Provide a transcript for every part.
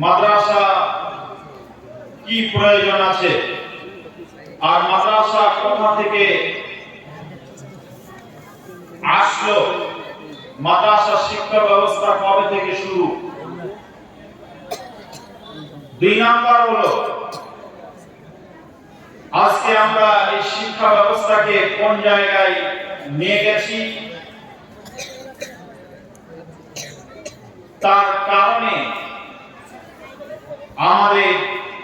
মাদ্রাসা কি প্রয়োজন আছে আর মাদ্রাসা কোথা থেকে আসলো, মাদ্রাসা শিক্ষা ব্যবস্থা কবে থেকে শুরু। 2 নাম্বার হলো আজকে আমরা এই শিক্ষা ব্যবস্থাকে কোন জায়গায় নিয়ে গেছি, তার কারণে আমাদের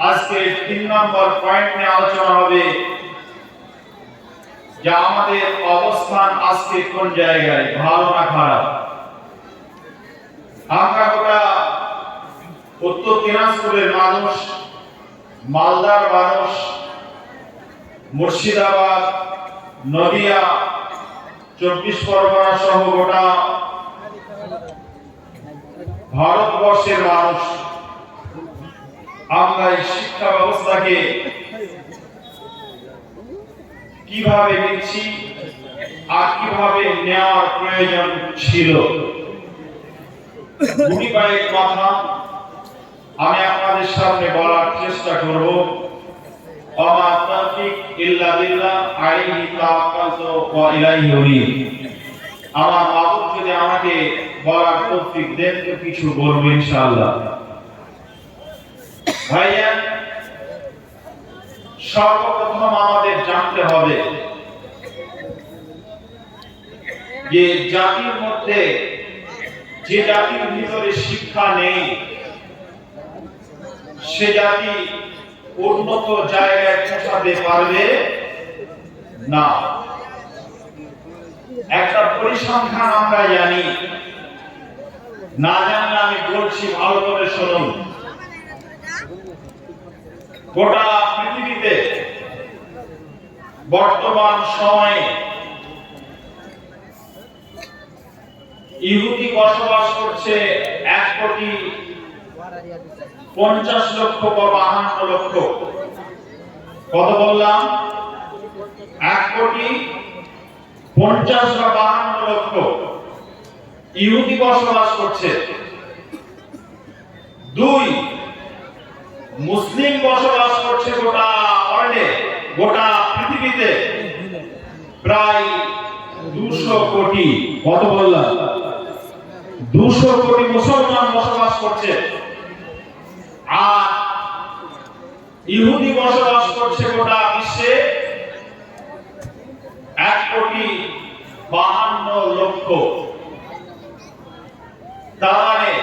আজকে 3 নম্বর পয়েন্ট নিয়ে আলোচনা হবে যে আমাদের অবস্থান আজকে কোন জায়গায়, ভালো না খারাপ। আমরা গোটা উত্তর দিনাজপুরের মানুষ, মালদার মানুষ, মুর্শিদাবাদ, নদিয়া, 24 পরগনা সহ গোটা ভারতবর্ষের মানুষ আমরা এই শিক্ষা ব্যবস্থাকে কিভাবে নিচ্ছি আর কিভাবে নেওয়ার প্রয়োজন ছিল। গুটি কয়েক কথা আমি আপনাদের সামনে বলার চেষ্টা করব। ওয়া তাওফীক ইল্লা বিল্লাহ আলাইহি তাওয়াক্কালতু ওয়া ইলাইহি উনীব। আমার মাবুদ যদি আমাকে বলার তৌফিক দেন তো কিছু বলবো ইনশাআল্লাহ। ভাইয়া, সর্বপ্রথম আমাদের জানতে হবে যে জাতির মধ্যে, যে জাতির ভিতরে শিক্ষা নেই সে জাতি উন্নত জায়গায় পৌঁছাতে পারবে না। একটা পরিসংখ্যান আমরা জানি, না জানলে আমি বলছি, ভালো করে শুনুন। গোটা পৃথিবীতে বর্তমান সময়ে ইহুদি বসবাস করছে 1,50,00,000 বা 52,00,000। কত বললাম? 1,50,00,000 বা 52,00,000 ইহুদি বসবাস করছে। 2 মুসলিম বসবাস করছে গোটা ওয়ার্ল্ডে, গোটা পৃথিবীতে প্রায় 200 কোটি। কত বললাম? 200 কোটি মুসলমান বসবাস করছে। আর ইহুদি বসবাস করছে গোটা বিশ্বে 1,52,00,000। তার মানে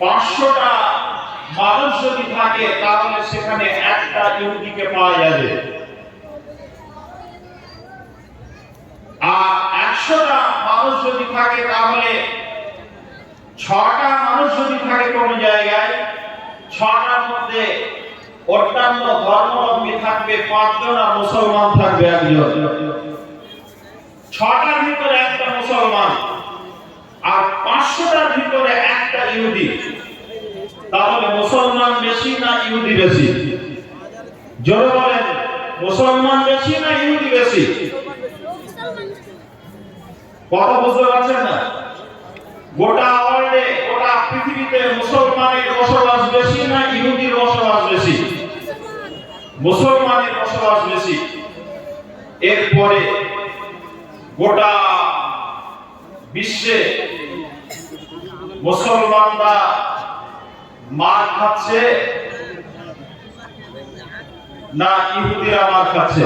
500টা মানুষ যদি থাকে তাহলে সেখানে একটা ইহুদিকে পাওয়া যাবে। আর 100টা মানুষ যদি থাকে তাহলে 6টা মানুষ যদি থাকে কোন জায়গায়, 6টার মধ্যে অন্যান্য ধর্মাবলম্বী থাকবে 5 জন আর মুসলমান থাকবে 1 জন। 6টার ভিতরে একটা মুসলমান আর 500টার ভিতরে একটা ইহুদি। তাহলে মুসলমান বেশি না ইহুদি বেশি? জোরে বলেন, মুসলমান বেশি না ইহুদি বেশি? কথা বুঝতে পারছেন না? গোটা ওয়ার্ল্ডে, গোটা পৃথিবীতে মুসলমানের বসবাস বেশি না ইহুদির বসবাস বেশি? মুসলমানের বসবাস বেশি। এরপরে গোটা বিশ্বে মুসলমানরা মার খাচ্ছে না ইহুদিরা মার খাচ্ছে?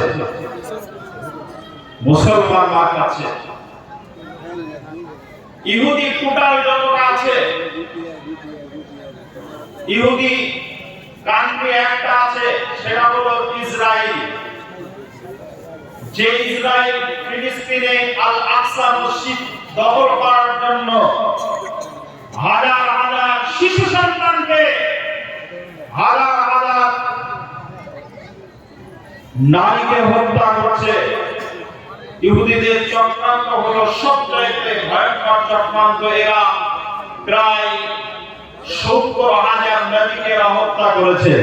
মুসলমান মার খাচ্ছে। ইহুদি টোটাল যতটা আছে, ইহুদি কান্ট্রি একটা আছে, সেটা হলো ইসরায়েল। যে ইসরায়েল ফিলিস্তিনে আল আকসা মসজিদ দখল করার জন্য হাজার হাজার শিশু সন্তানকে, হাজার হাজার নারীকে হত্যা করছে। ইহুদিদের চক্রান্ত হলো সবচেয়ে ভয়ঙ্কর চক্রান্ত। এরা প্রায় 70,000 নবীকে হত্যা করেছে।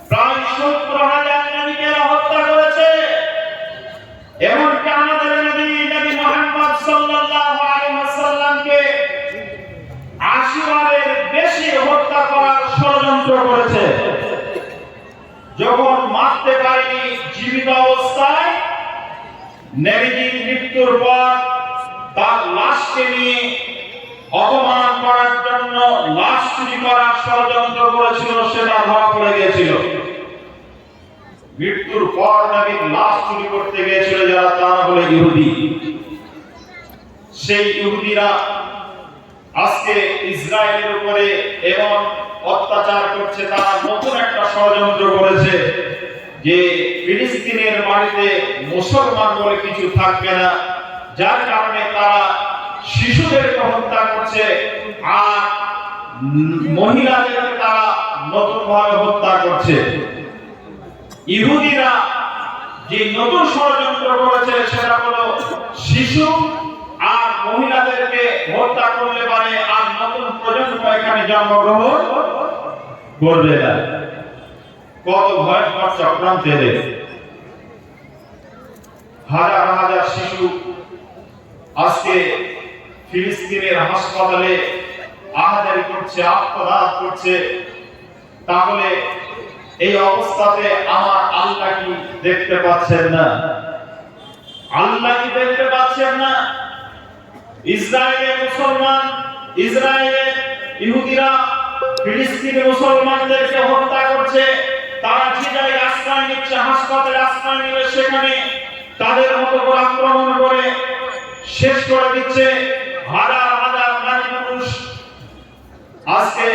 প্রায় 70,000 নবীকে হত্যা করেছে। এমনকি আমাদের নবী মুহাম্মদ সাল্লাল্লাহু আলাইহি ওয়াসাল্লাম যখন মারতে পারেনি জীবিত অবস্থায়, নবীজির মৃত্যুর পর তার লাশকে নিয়ে অপমান করার জন্য লাশ চুরি করার ষড়যন্ত্র করেছিল, সেটা ধরা পড়ে গিয়েছিল। মৃত্যুর পর নবীর লাশ চুরি করতে গিয়েছিল যারা, তারা হলো ইহুদি। সেই ইহুদিরা আজকে ইসরায়েলের উপরে এমন অত্যাচার করছে, তারা নতুন একটা ষড়যন্ত্র করেছে যে ফিলিস্তিনের মাটিতে মুসলমান বলে কিছু থাকবে না, যার কারণে তারা শিশুদেরকে হত্যা করছে আর মহিলাদেরকে তারা নতুন ভাবে হত্যা করছে। ইহুদিরা যে নতুন ষড়যন্ত্র করেছে সেটা হলো শিশু আর মহিলাদেরকে হত্যা করলে পারে আর নতুন প্রজন্ম এখানে জন্মগ্রহণ করবে না। কত ভয়ঙ্কর চক্রান্ত এদের! হাজার হাজার শিশু আজকে ফিলিস্তিনের হাসপাতালে আহাজারি করছে, আত্মদান করছে। তাহলে এই অবস্থাতে আমার আল্লাহ কি দেখতে পাচ্ছেন না? আল্লাহ কি দেখতে পাচ্ছেন না? ইসরায়েলের মুসলমান, ইসরায়েলের ইহুদিরা ফিলিস্তিনের মুসলমানদেরকে হত্যা করছে। তারা যে জায়গায় আশ্রয় নিচ্ছে, হাসপাতালে আশ্রয় নিলে সেখানে তাদের মতো করে আক্রমণ করে শেষ করে দিচ্ছে। হাজার হাজার নারী পুরুষ আজকে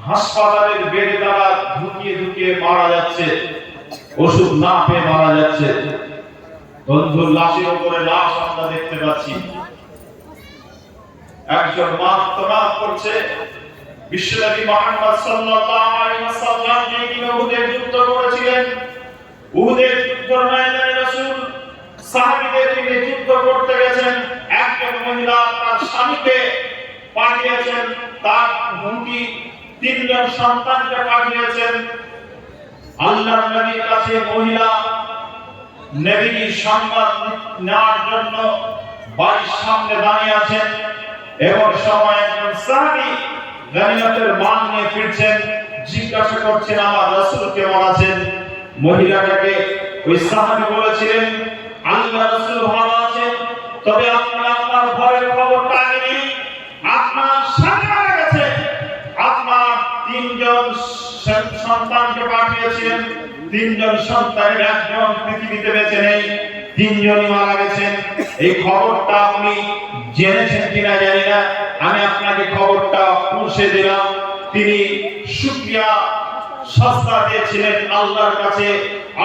হাসপাতালের বেডে তারা ঢুকিয়ে ঢুকিয়ে মারা যাচ্ছে, ওষুধ না পেয়ে মারা যাচ্ছে। বন্ধুর লাশের উপরে লাশ আমরা দেখতে পাচ্ছি। একজন মা আত্মনাদ করছে। বিশ্বনবী মুহাম্মদ সাল্লাল্লাহু আলাইহি ওয়াসাল্লাম যিনি উহুদের যুদ্ধ করেছিলেন, উহুদের যুদ্ধের ময়দানে রাসূল সাহাবীদের নিয়ে যুদ্ধ করতে গেছেন। একজন মহিলা তার স্বামীকে পাঠিয়েছেন, তার দুটি তিনজন সন্তানকে পাঠিয়েছেন। আল্লাহর নবীর কাছে মহিলা নবীর সংবাদ নেওয়ার জন্য বাড়ির সামনে দাঁড়িয়ে আছেন। এমন সময় একজন সাহাবী গনিমতের মাল নিয়ে ফিরছেন, জিজ্ঞাসা করছেন আমার রাসূল কেমন আছেন? মহিলাটাকে ওই সাহাবী বলেছিলেন আল্লাহর রাসূল ভালো আছেন, তবে আপনার ঘরের খবরটা আগে নিন। আপনার স্বামী মারা গেছে, আপনার তিনজন সন্তানকে পাঠিয়েছিলেন, তিনজন সন্তানের একজন পৃথিবীতে বেঁচে নেই, তিনজনই মারা গেছেন। এই খবরটা আপনি জেনেছেন কিনা জানি না, আমি আপনাকে খবরটা পৌঁছে দিলাম। তিনি শুকরিয়া সস্তা দিয়েছিলেন আল্লাহর কাছে,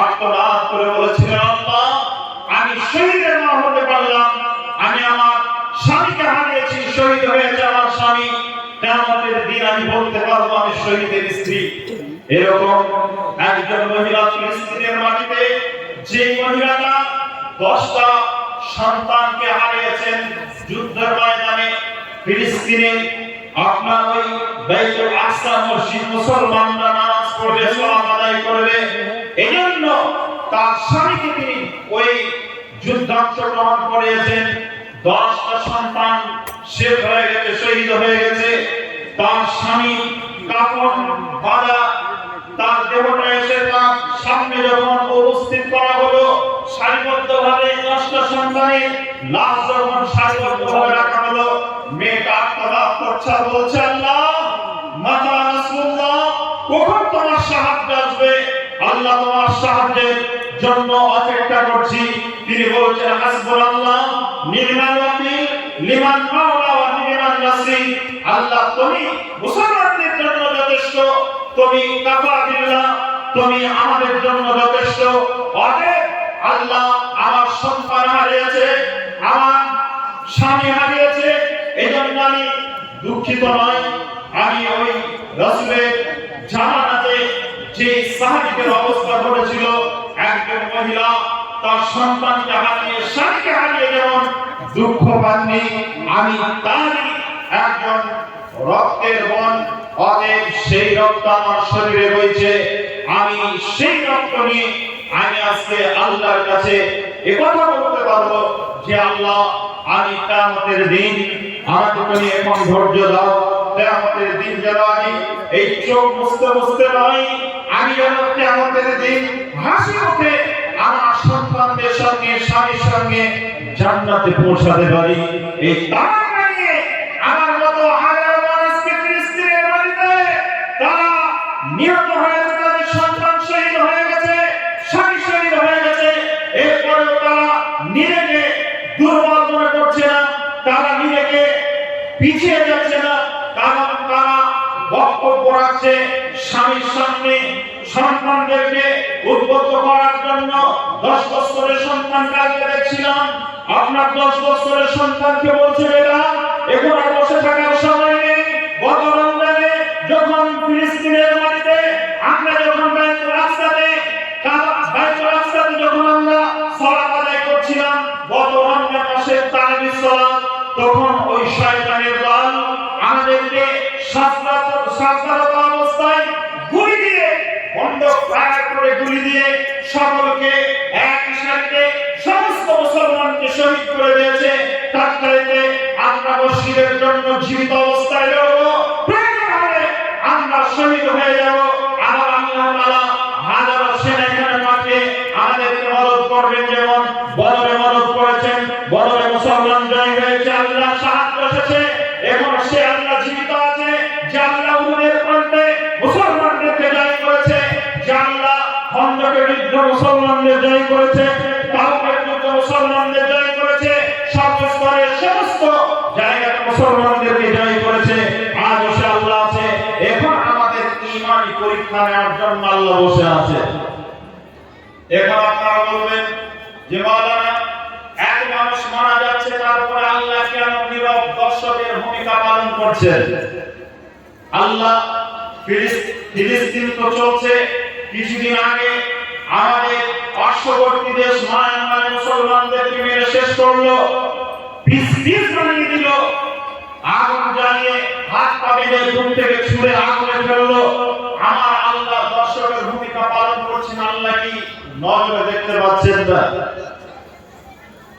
আত্মনাদ করে বলেছিলেন আল্লাহ আমি শহীদের মা হতে পারলাম, আমি আমার স্বামীকে হারিয়েছি, শহীদ হয়েছে আমার স্বামী, কিয়ামতের দিন আমি বলতে পারবো আমি শহীদের স্ত্রী। এরকম একজন মহিলা ফিলিস্তিনের মাটিতে, যে মহিলাটা 10টা সন্তানকে হারিয়েছেন যুদ্ধের ময়দানে ফিলিস্তিনে, আপনার ওই বাইতুল আকসা মসজিদ মুসলমানরা নামাজ পড়বে, সালাত আদায় করবে, এজন্য তার স্বামীকে তিনি ওই যুদ্ধে অংশগ্রহণ করিয়েছেন। 10টা সন্তান শেষ হয়ে গেছে, শহীদ হয়ে গেছে। তার স্বামী কাফন বাঁধা, তার দেহটা এসে তার সামনে যখন উপস্থিত করা হলো, সারিবদ্ধভাবে 10টা সন্তানের লাশ যখন সারিবদ্ধভাবে রাখা হলো, মেয়েটা আত্মনাদ করছে, বলছে আল্লাহ মাতা রাসূলুল্লাহ কখন তোমার সাহায্য আসবে? আল্লাহ তোমার সাহায্যের জন্য অপেক্ষা করছি। তিনি বলছেন হাসবুনাল্লাহ নি'মাল ওয়াকিল লিমান মাওলা ওয়া নি'মান নাসির। আল্লাহ তুমি মুসলমানদের জন্য যথেষ্ট, তুমি কাফা বিল্লাহ, তুমি আমাদের জন্য যথেষ্ট। অতএব আল্লাহ আমার সন্তান হারিয়েছে, আমার স্বামী হারিয়েছে, এজন্য আমি দুঃখিত নয়। আমি ওই রাসূলের জামানাতে যে সাহাবীদের অবস্থা ঘটেছিল, একজন মহিলা তার সন্তানকে হারিয়ে, স্বামীকে হারিয়ে যেমন দুঃখ পাননি, আমি তারই একজন রক্তের বন। অতএব সেই রক্ত আমার শরীরে রয়েছে, আমি সেই রক্ত নিয়ে আমি আজকে আল্লাহর কাছে একথা বলতে পারবো যে আল্লাহ আমি কিয়ামতের দিন আমাকে তুমি এখন ধৈর্য দাও, কিয়ামতের দিন যেন আমি এই চোখ মুছতে মুছতে নয়, আমি যেন কিয়ামতের দিন হাসি মুখে আমার সন্তানদের সঙ্গে স্বামীর সঙ্গে জান্নাতে পৌঁছাতে পারি। এই তাড়না নিয়ে আমার মতো হাজার মানুষকে ফিলিস্তিনের বাড়িতে তারা নিহত হয়েছে, তাদের সন্তান শহীদ হয়ে গেছে, স্বামী শহীদ হয়ে গেছে, এরপরেও তারা নিজেকে দুর্বল মনে করছে না, তারা নিজেকে পিছিয়ে যাচ্ছে না, কারণ তারা বক্তব্য রাখছে স্বামীর সামনে সন্তানদেরকে উদ্বুদ্ধ করার জন্য। 10 বছরের সন্তানকে আজকে দেখছিলাম, আপনার 10 বছরের সন্তানকে বলছে বেটা এখন আর বসে থাকার সময় নেই। গত রমজানে যখন ফিলিস্তিনের মাটিতে আমরা যখন বাইতুল আকসাতে যখন আমরা সালাত আদায় করছিলাম, গত রমজান মাসের তারাবির সালাত, তখন ওই শয়তানের দল আমাদেরকে সাজদারত অবস্থায় গুলি দিয়ে, বন্দুক ফায়ার করে গুলি দিয়ে সকলকে এক সাথে সমস্ত মুসলমানকে শহীদ করে দিয়েছে। তার চাইতে আমরা মসজিদের জন্য জীবিত অবস্থায় লড়বো, প্রয়োজন হলে আমরা শহীদ হয়ে যাব। আবার আল্লাহ তাআলা হাজারো সেনা এখানে মাঠে আমাদেরকে মদদ করবেন, যেমন বদরে মদদ করেছেন, বদরে মুসলমান জয় হয়েছে, আল্লাহ সাহায্য এসেছে। এখন সে আল্লাহ জীবিত আছে, যে আল্লাহ উহুদের প্রান্তে মুসলমানদেরকে জয় করেছে, যে আল্লাহ খন্দকের যুদ্ধ মুসলমানদের জয় করেছে, তাবুকের যুদ্ধ মুসলমানদের জয় করেছে, সব স্তরের সমস্ত জায়গাতে মুসলমানদেরকে জয় করেছে। আজও সে আল্লাহ আছে। এখন আমাদের ঈমানি পরীক্ষা নেওয়ার জন্য আল্লাহ বসে আছে। এখন আপনারা বলবেন যে মাওলানা এক মানুষ মারা যাচ্ছে, তারপরে আল্লাহ কেন নীরব দর্শকের ভূমিকা পালন করছেন? আল্লাহ ফিলিস্তিন তো চলছে, কিছুদিন আগে আমাদের পার্শ্ববর্তী দেশ মায়ানমারে মুসলমানদেরকে মেরে শেষ করলো, পিস বানিয়ে দিল, আগুন জ্বালিয়ে হাত পা বেঁধে ঘুম থেকে ছুঁড়ে আগুনে ফেললো। আমার আল্লাহ দর্শকের ভূমিকা পালন করছেন, আল্লাহ কি নজরে দেখতে পাচ্ছেন না?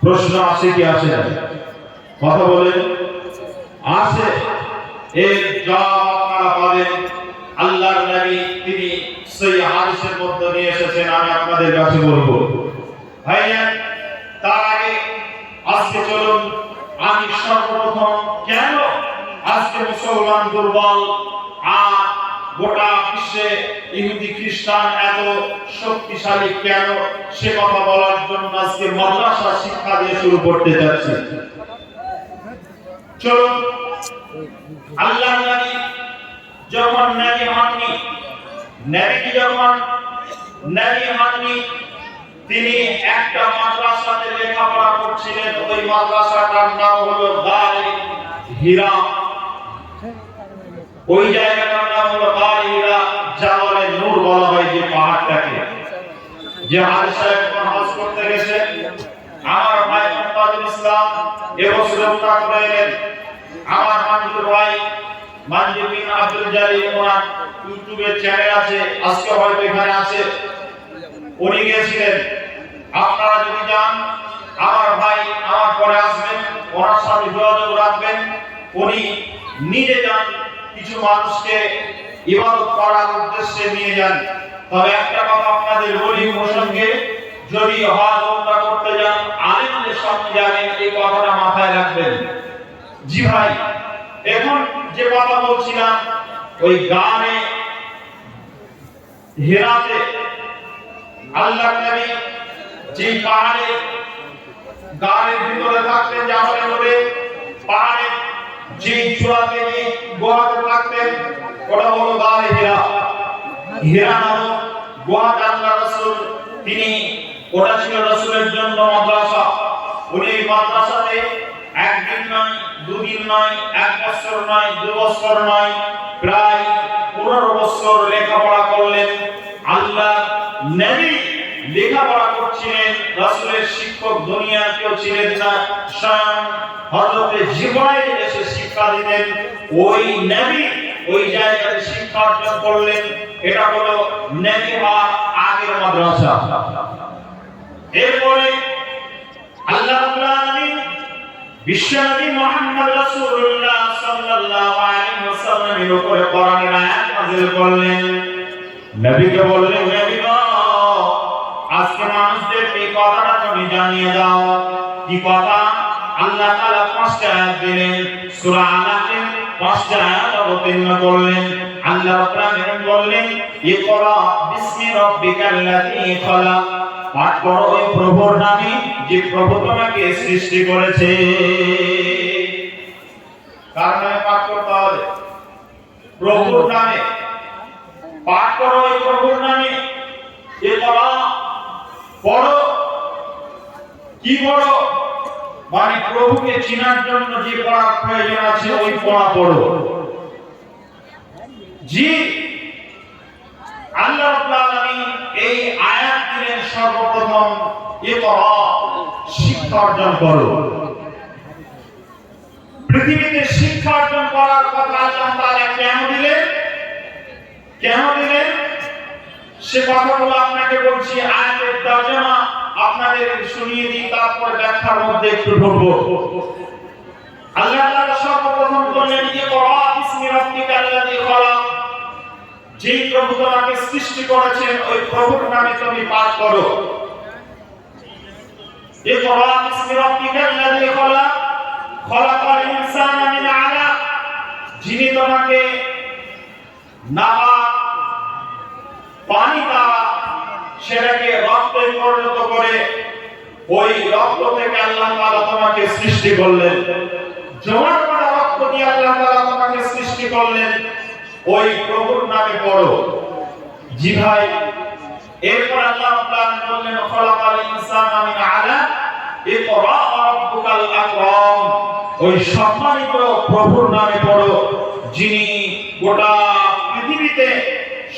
প্রশ্ন আসে কি আসে না? কথা বলেন, আসে। এর জবাব আপনারা পাবেন। আল্লাহর নবী তিনি সহিহ হাদিসের মধ্যে নিয়ে এসেছেন, আমি আপনাদের কাছে বলবো। ভাইয়া, তার আগে আজকে চলুন আমি সর্বপ্রথম কেন আজকে মুসলমান দুর্বল আর গোটা বিশ্বে ইহুদি খ্রিস্টান এত শক্তিশালী কেন, সে কথা বলার জন্য আজকে মাদ্রাসা শিক্ষা দিয়ে শুরু করতে যাচ্ছি। চলুন, আল্লাহ নবী যখন নবী হননি, তিনি একটা মাদ্রাসাতে লেখাপড়া করছিলেন। ওই মাদ্রাসাটার নাম হলো দারে হীরা। ওই জায়গাটার নাম হলো দারে হীরা, জাবালে নূর বলা হয় যে পাহাড়টাকে। যে হাজি সাহেব হজ করতে গেছেন, আমার ভাই মুফতাজুল ইসলাম এবছর উমরা করে এলেন। আমার মঞ্জুর ভাই মঞ্জুর বিন আব্দুল জালিল, ওনার ইউটিউবের চ্যানেল আছে, আজকে হয়তো এখানে আছে, উনি গিয়েছিলেন। আপনারা যদি যান, আমার ভাই আমার পরে আসবেন, ওনার সাথে যোগাযোগ রাখবেন। উনি নিজে যান, কিছু মানুষকে ইবাদত করার উদ্দেশ্যে নিয়ে যান। তবে একটা কথা আপনাদের বলি প্রসঙ্গে, যদি হজ উমরা করতে যান, আলেমদের সঙ্গে যাবেন, এই কথাটা মাথায় রাখবেন। জি ভাই, এখন যে কথা বলছিলাম, ওই গানে হেরাতে আল্লাহর নবী যে পাহাড়ে গানের ভিতরে থাকতেন, জামালে নূরে পাহাড়ে যে চূড়াতে যে গুহাতে থাকতেন, ওটা হলো গানে হীরা। হীরা নামক গুহাতে আল্লাহ রাসূল তিনি, ওটা ছিল রাসূলের জন্য মাদ্রাসা। উনি এই মাদ্রাসাতে একদিন নয়, দুদিন নয়, 1 বছর নয়, 2 বছর নয়, প্রায় 15 বছর লেখাপড়া করলেন। আল্লাহ নবী লেখাপড়া করছিলেন, রাসূলের শিক্ষক দুনিয়া কেউ ছিলেন না, স্বয়ং হযরতে জিবরাইল এসে শিক্ষা দিতেন। ওই নবী ওই জায়গায় শিক্ষা অর্জন করলেন। এটা হলো নবী হওয়ার আগের মাদ্রাসা। এরপরে আল্লাহ রাব্বুল আলামিন বিশ্বনবী মুহাম্মদ রাসূলুল্লাহ সাল্লাল্লাহু আলাইহি ওয়াসাল্লামের উপরে কোরআনের আয়াত নাযিল করলেন। নবীকে বললেন, নবী গো, আজকে মানুষদের এই কথাটা তুমি জানিয়ে দাও। কি কথা? আল্লাহ তাআলা 5টা আয়াত দিলেন, সূরা আলাকের 5টা আয়াত অবতীর্ণ করলেন। আল্লাহ রাব্বুল বললেন, ইকরা বিসমি রাব্বিকাল্লাযী খলাক, পাঠ করো ওই প্রভুর নামে যে প্রভু তোমাকে সৃষ্টি করেছে। কার নামে পাঠ করতে হবে? প্রভুর নামে। পাঠ করো ওই প্রভুর নামে। ইকরা, পড়ো। কি পড়ো? মানে প্রভুকে চেনার জন্য যে পড়ার প্রয়োজন আছে ওই পড়া পড়ো। জি, আল্লাহ রাব্বুল আলামিন এই আয়াত দিলেন সর্বপ্রথম, ইকরা, শিক্ষা অর্জন করো। পৃথিবীতে শিক্ষা অর্জন করার কথা আল্লাহ তাআলা কেন দিলেন? কেন দিলেন সে কথাগুলো আপনাকে বলছি। আয়াতের তর্জমা আপনাদের শুনিয়ে দিই, তারপর ব্যাখ্যার মধ্যে একটু ঢুকবো। আল্লাহ তাআলা সর্বপ্রথম বললেন, ইকরা বিসমি রাব্বিকাল্লাযী খলাক, যে প্রভু তোমাকে সৃষ্টি করেছেন ওই প্রভুর নামে তুমি পাঠ করো। ইকরা বিসমি রাব্বিকাল্লাযী খলাক, খলাকাল ইনসানা মিন আলাক, যিনি তোমাকে নাবাক পানি দ্বারা সেটাকে রক্তে পরিণত করে ওই রক্ত থেকে আল্লাহ তাআলা তোমাকে সৃষ্টি করলেন। জমাট বাঁধা রক্ত দিয়ে আল্লাহ তাআলা তোমাকে সৃষ্টি করলেন, ওই প্রভুর নামে পড়ো। জি ভাই, এরপর আল্লাহ তাআলা বললেন, খলাকাল ইনসানা মিন আলাক, ইকরা রাব্বুকাল আকরাম, ওই সম্মানিত প্রভুর নামে পড়ো যিনি গোটা পৃথিবীতে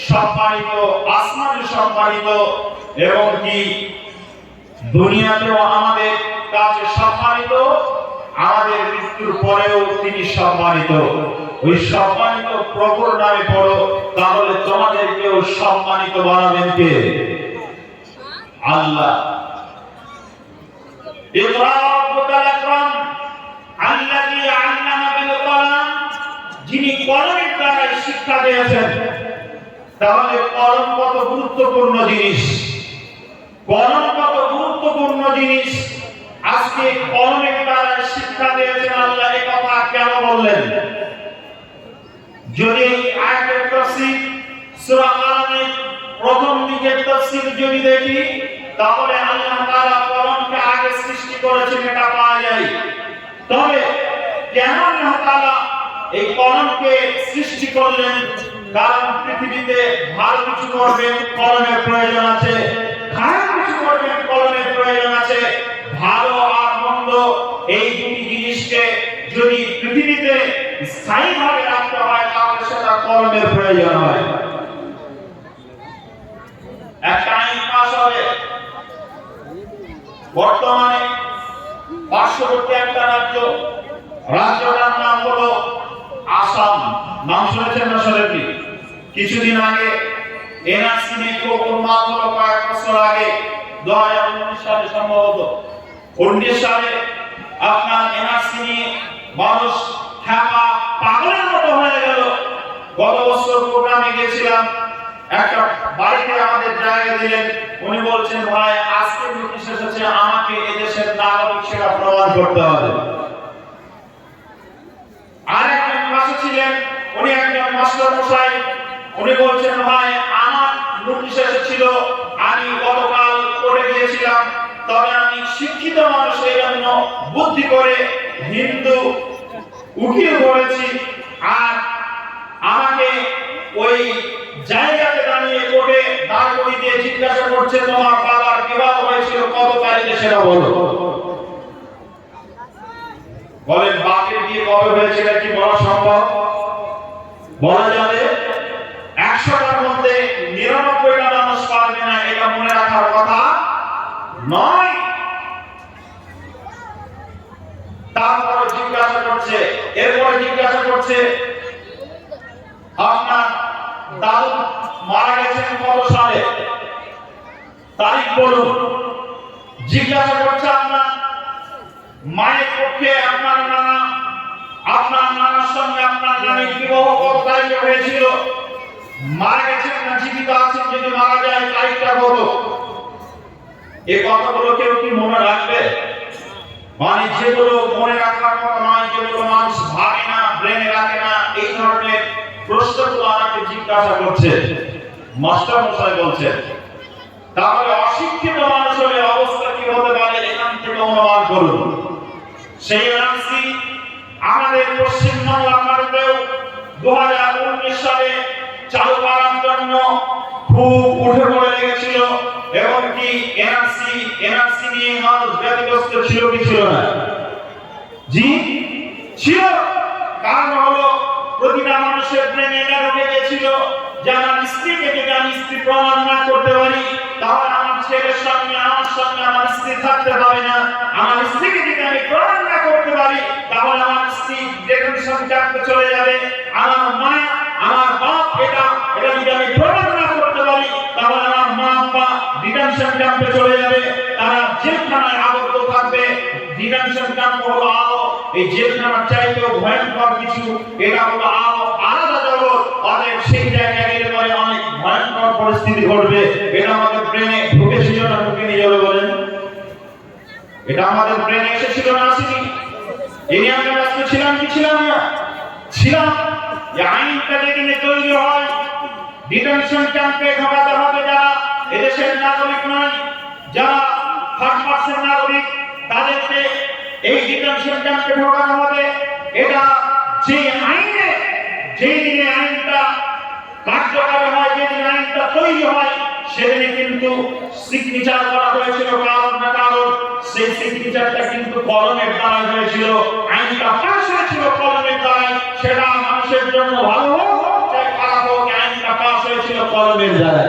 সম্মানিত, আসমানে সম্মানিত, এবং কি দুনিয়াতেও আমাদের কাছে সম্মানিত, আমাদের মৃত্যুর পরেও তিনি সম্মানিত। ওই সম্মানিত প্রভুর নামে পড়ো, তাহলে তোমাদেরকেও সম্মানিত বানাবেন কে? আল্লাহ। ইকরা রাব্বুকাল আকরাম আল্লাযী আল্লামা বিল কলম, যিনি কলমের দ্বারা শিক্ষা দিয়েছেন। তাহলে কলম কত গুরুত্বপূর্ণ জিনিস, কলম কত গুরুত্বপূর্ণ জিনিস। আজকে কলমের দ্বারা শিক্ষা দিয়েছেন আল্লাহ, এই কথা কেন বললেন? যদি আয়াতের তাফসীর সূরা আলামের প্রথম দিকের তাফসীর যদি দেখি, তাহলে আল্লাহ তাআলা কলমকে আগে সৃষ্টি করেছেন এটা পাওয়া যায়। তবে কেন আল্লাহ তাআলা এই কলমকে সৃষ্টি করলেন? কারণ পৃথিবীতে ভালো কিছু করবেন কলমের প্রয়োজন আছে, খারাপ কিছু করবেন কলমের প্রয়োজন আছে। ভালো আর মন্দ এই দুটি জিনিসকে যদি পৃথিবীতে স্থায়ীভাবে রাখতে হয় তাহলে সেটা কলমের প্রয়োজন হয়। একটা আইন পাস হবে, বর্তমানে পার্শ্ববর্তী একটা রাজ্যটার নাম হলো আসাম। নাম শুনেছেন না শুনেননি? কিছুদিন আগে এনআরসি নিয়ে খুব উন্মাদ হলো, কয়েক বছর আগে 2019 সালে, সম্ভবত 19 সালে আপনার এনআরসি নিয়ে মানুষ হ্যাপা পাগলের মতো হয়ে গেল। গত বছর প্রোগ্রামে গেছিলাম, একটা বাড়িতে আমাদের জায়গা দিলেন, উনি বলছেন, ভাই আজকে নোটিশ এসেছে, আমাকে এদেশের নাগরিক সেটা প্রমাণ করতে হবে। আর একজন পাশে ছিলেন, উনি একজন মাস্টার মশাই, উনি বলছেন, ভাই আমার নোটিশ এসেছিল, আমি গতকাল করে গিয়েছিলাম, তবে আমি শিক্ষিত মানুষ এই জন্য বুদ্ধি করে হিন্দু উকিল করেছি, আর আমাকে ওই জায়গাতে দাঁড়িয়ে কোর্টে দাঁড় করিয়ে দিয়ে জিজ্ঞাসা করছে, তোমার বাবার বিবাহ হয়েছিল কত তারিখে সেটা বলো। বলেন বাপের বিয়ে কবে হয়েছিল কি বলা সম্ভব? বলা যাবে? 100টার মধ্যে 99টা মানুষ পারবে না, এটা মনে রাখার কথা নয়। তারপরে জিজ্ঞাসা করছে, এরপরে জিজ্ঞাসা করছে, আপনার দাদু মারা গেছেন কত সালে, তারিখ বলুন। জিজ্ঞাসা করছে, আপনার মায়ের পক্ষে আপনার নানার সঙ্গে আপনার নানির বিবাহ কত তারিখে হয়েছিল, মারা গেছেন না জীবিত আছেন, যদি মারা যায় তারিখটা কত, এই কথাগুলো কেউ কি মনে রাখবে? মানে যেগুলো মনে রাখার মতো নয়, যেগুলো মানুষ ভাবে না, ব্রেনে রাখে না, এই ধরনের প্রশ্নগুলো আমাকে জিজ্ঞাসা করছে মাস্টার মশাই বলছেন। তাহলে অশিক্ষিত মানুষের অবস্থা কি হতে পারে এখান থেকে অনুমান করুন। সেই এনআরসি আমাদের পশ্চিমবাংলা ভারতেও 2019 সালে চালু করার জন্য খুব উঠে পড়ে লেগেছিল, এবং কি এনআরসি নিয়ে মানুষ ব্যতিগ্রস্ত ছিল কি ছিল না? জি ছিল। কারণ হলো প্রতিটা মানুষের ব্রেনে এটা ঢুকে গিয়েছিল যে আমার স্ত্রীকে যদি আমি স্ত্রী প্রমাণ না করতে পারি তাহলে আমার ছেলের সঙ্গে আমার স্ত্রী থাকতে পারে না, আমার স্ত্রীকে যদি আমি প্রমাণ না করতে পারি তাহলে আমার স্ত্রী যেখানে সংসারতে চলে যাবে, আমার মা আমার বাপ এটা যদি আমি প্রমাণ না করতে পারি তাহলে আমার মা বাবা ডিটেনশন ক্যাম্পে চলে যাবে, তারা জেলখানায় আবদ্ধ থাকবে। ডিটেনশন ক্যাম্প হলো আলো, এই জেলখানার চাইতেও ভয়ঙ্কর কিছু, এটা হলো আলো আলাদা জগৎ। অনেক সেই জায়গায় গেলে পরে অনেক ভয়ঙ্কর পরিস্থিতি ঘটবে। এটা আমাদের ব্রেনে ঢুকেছিল না ঢুকেনি যাবে বলেন? এটা আমাদের ব্রেনে এসেছিল না আসেনি? এই নিয়ে আমরা ব্যস্ত ছিলাম কি ছিলাম না? ছিলাম। যে আইনটা যেদিনে তৈরি হয় ডিটেনশন ক্যাম্পে ঢোকাতে হবে যারা এদেশের নাগরিক নয়, যারা থার্ড পার্সন নাগরিক, তাদেরকে এই ডিটেনশন ক্যাম্পে ঢোকানো হবে। এটা যে আইনে যেই দিনে আইনটা কার্যকর হয়, যেদিন আইনটা তৈরি হয় সেদিনে কিন্তু সিগনেচার করা হয়েছিল কারণ না কারণ, সেই সিগনেচারটা কিন্তু কলমের দ্বারা হয়েছিল, আইনটা পাস হয়েছিল কলমের দ্বারা। সেটা মানুষের জন্য ভালো হোক চাই খারাপ হোক, আইনটা পাস হয়েছিল কলমের দ্বারা।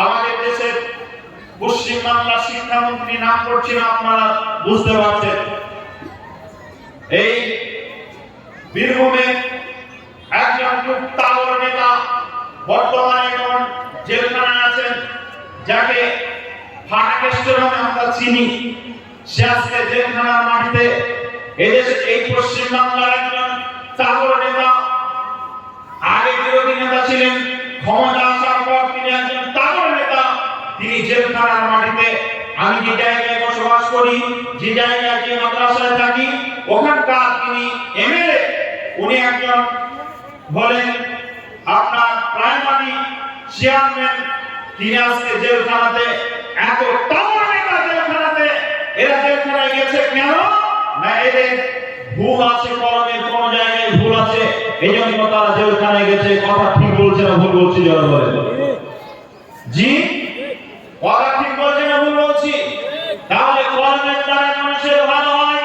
আমাদের দেশের পশ্চিমবাংলার শিক্ষামন্ত্রী নাম করছি না, আপনারা বুঝতে পারছেন। এই বীরভূমে একজন খুব তাগড়া নেতা বর্তমানে এখন জেলখানায় আছেন, যাকে ফাটাকেস্টের নামে আমরা চিনি। সে আজকে জেলখানার মাটিতে এদেশে এই পশ্চিমবাংলার একজন তাগড়া নেতা, আগে বিরোধী নেতা ছিলেন, ক্ষমতা আসার পর তিনি একজন তাগড়া নেতা। তিনি জেলখানার মাটিতে, আমি যে জায়গায় বসবাস করি, যে জায়গায় যে মাদ্রাসায় থাকি, ওখানকার তিনি এমএলএ, উনি একজন বলেন আপনার প্রাইমারি চেয়ারম্যান, তিনি আজকে জেলখানাতে। এত তাগড়া নেতা জেলখানাতে, এরা জেলখানায় গেছে কেন না? এদের ভুল আছে, কলমের কোন জায়গায় ভুল আছে, এই জন্য তারা জেলখানায় গেছে। কথা ঠিক বলছে না ভুল বলছি যারা বলে? জি, কথা ঠিক বলছে না ভুল বলছি? তাহলে কলমের দ্বারা মানুষের ভালো হয়,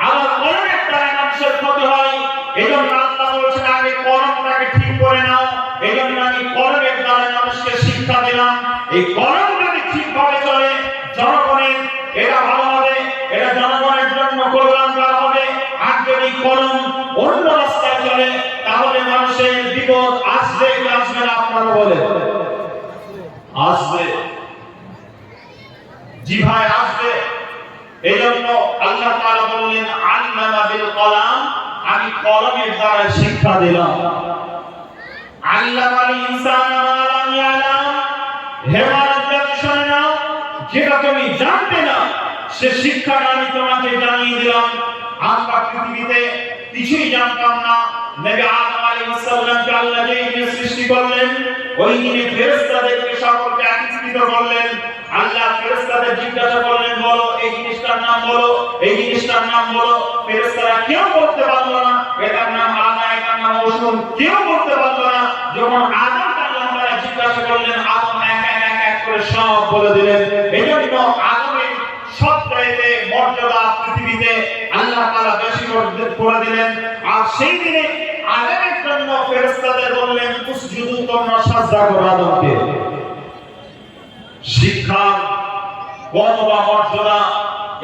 আবার কলমের দ্বারা মানুষের ক্ষতি হয়। এই জন্য আল্লাহ বলছেন আগে কলমটাকে ঠিক করে নাও। এই জন্য আমি কলমের দ্বারা মানুষকে শিক্ষা দিলাম। এই কলম যদি ঠিকভাবে চলে জনগণের এটা ভালো হবে, এটা জনগণের জন্য কল্যাণকর হবে। আর যদি কলম অন্য রাস্তায় চলে তাহলে মানুষের বিপদ আসবে কি আসবে না? আপনারা বলে আসবে, জি ভাই আসবে। এই জন্য আল্লাহ তাআলা বললেন আল্লামা বিল কলাম, আমি কলমের দ্বারা শিক্ষা দিলাম। আল্লামাল ইনসানা মা লাম ইয়ালাম, হে মানব জাতি শুনে নাও, যেটা তুমি জানতে না সে শিক্ষাটা আমি তোমাকে জানিয়ে দিলাম। আমরা পৃথিবীতে কিছুই জানতাম না। নবী আদম আলাইহিস সালামকে আল্লাহ যেদিন সৃষ্টি করলেন, ওই দিনে ফেরেশতাদেরকে সকলকে একত্রিত করলেন। আল্লাহ ফেরেশতাদের জিজ্ঞাসা করলেন, বলো এই জিনিসটার নাম বলো, এই জিনিসটার নাম বলো। ফেরেশতারা কেউ বলতে পারলো না, এটার নাম আদা, এটার নাম রসুন, কেউ বলতে পারলো না। যখন আদমকে আল্লাহ তাআলা জিজ্ঞাসা করলেন, আদম এক করে সব বলে দিলেন। এই জন্য আদমের সবচাইতে মর্যাদা পৃথিবীতে আল্লাহ তাআলা বেশি করে দিলেন। আর সেই দিনে আদমের জন্য ফেরেশতাদের বললেন, উসজুদু, তোমরা সাজদা করো আদমকে। শিক্ষা কত বা মর্যাদা,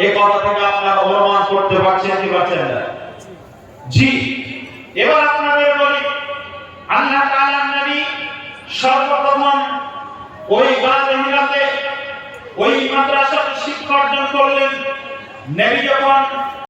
এই কথা থেকে আপনারা অনুমান করতে পারছেন কি পারছেন না? জি, এবার আপনাদের বলি, আল্লাহ তাআলার নবী সর্বপ্রথম ওই গাজীপুরে ওই মাদ্রাসাতে শিক্ষা অর্জন করলেন। নবী যখন